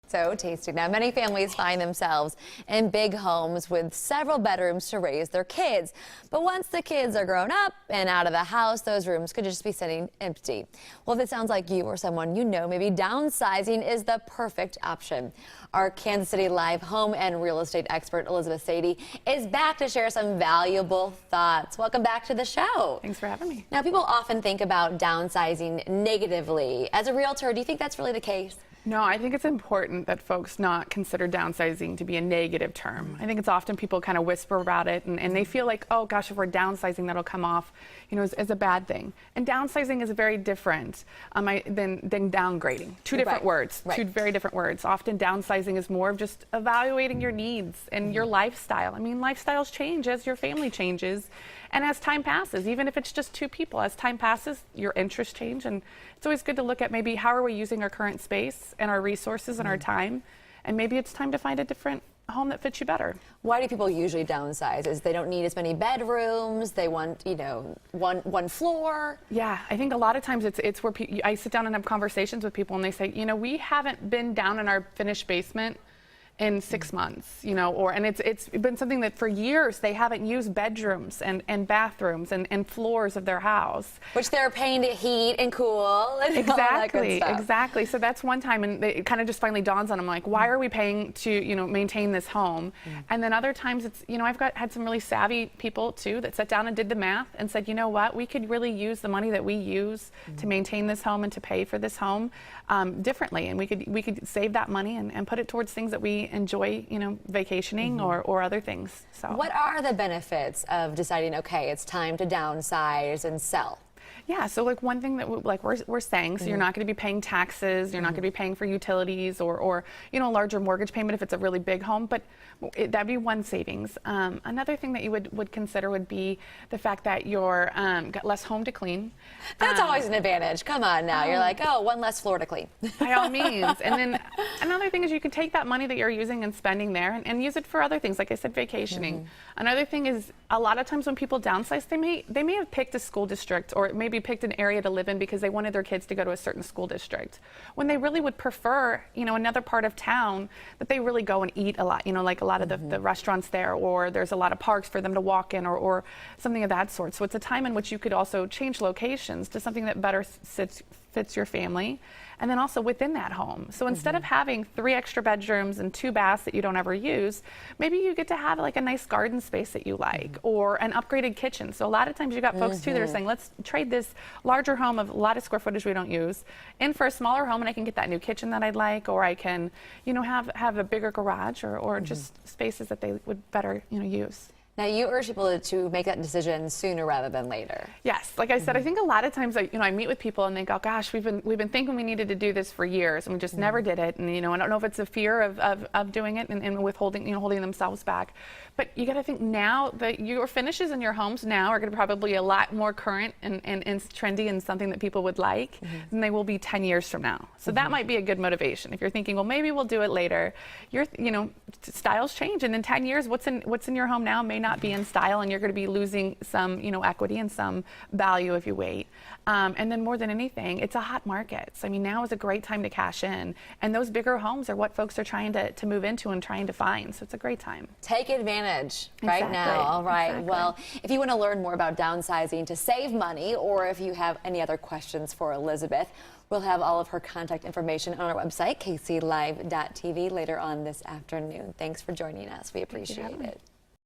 So tasty. Now, many families find themselves in big homes with several bedrooms to raise their kids. But once the kids are grown up and out of the house, those rooms could just be sitting empty. Well, if it sounds like you or someone you know, maybe downsizing is the perfect option. Our Kansas City Live home and real estate expert, Elizabeth Sadie, is back to share some valuable thoughts. Welcome back to the show. Thanks for having me. Now, people often think about downsizing negatively. As a realtor, do you think that's really the case? No, I think it's important that folks not consider downsizing to be a negative term. I think it's often people kind of whisper about it and they feel like, oh gosh, if we're downsizing, that'll come off, as a bad thing. And downsizing is very different than downgrading. Two different words, two very different words. Often downsizing is more of just evaluating your needs and your lifestyle. I mean, lifestyles change as your family changes and as time passes, even if it's just two people. As time passes, your interests change, and it's always good to look at maybe how are we using our current space and our resources and our time, and maybe it's time to find a different home that fits you better. Why do people usually downsize? Is they don't need as many bedrooms, they want, one floor? Yeah, I think a lot of times it's where I sit down and have conversations with people and they say, we haven't been down in our finished basement in 6 months, and it's been something that for years they haven't used bedrooms and bathrooms and floors of their house. Which they're paying to heat and cool and exactly, all that good stuff. Exactly. So that's one time, and it kind of just finally dawns on them, like, why are we paying to, maintain this home? And then other times it's, I've had some really savvy people too that sat down and did the math and said, you know what, we could really use the money that we use to maintain this home and to pay for this home differently, and we could save that money and put it towards things that we enjoy, vacationing or other things. So what are the benefits of deciding, okay, it's time to downsize and sell? Yeah, so like one thing that we're saying, so you're not going to be paying taxes, you're not going to be paying for utilities or a larger mortgage payment if it's a really big home, but that'd be one savings. Another thing that you would consider would be the fact that you're got less home to clean. That's always an advantage. Come on now, you're like, oh, one less floor to clean. By all means. And then another thing is you can take that money that you're using and spending there and use it for other things, like I said, vacationing. Another thing is a lot of times when people downsize, they may have picked a school district or maybe picked an area to live in because they wanted their kids to go to a certain school district, when they really would prefer, another part of town that they really go and eat a lot, like a lot of the restaurants there, or there's a lot of parks for them to walk in or something of that sort. So it's a time in which you could also change locations to something that better fits your family, and then also within that home. So instead of having 3 extra bedrooms and 2 baths that you don't ever use, maybe you get to have like a nice garden space that you like, or an upgraded kitchen. So a lot of times you got folks too that are saying, let's trade this larger home of a lot of square footage we don't use in for a smaller home, and I can get that new kitchen that I'd like, or I can, have a bigger garage or just spaces that they would better, use. Now, you urge people to make that decision sooner rather than later. Yes, like I said, I think a lot of times, I meet with people and they go, "Gosh, we've been thinking we needed to do this for years, and we just never did it." And I don't know if it's a fear of doing it and withholding, holding themselves back. But you got to think now that your finishes in your homes now are going to probably be a lot more current and trendy and something that people would like than they will be 10 years from now. So that might be a good motivation. If you're thinking, well, maybe we'll do it later. Styles change, and in 10 years, what's in your home now may not be in style, and you're going to be losing some, equity and some value if you wait. And then more than anything, it's a hot market. So I mean, now is a great time to cash in, and those bigger homes are what folks are trying to move into and trying to find. So it's a great time. Take advantage right now. All right. Exactly. Well, if you want to learn more about downsizing to save money, or if you have any other questions for Elizabeth, we'll have all of her contact information on our website, kclive.tv, later on this afternoon. Thanks for joining us. We appreciate it.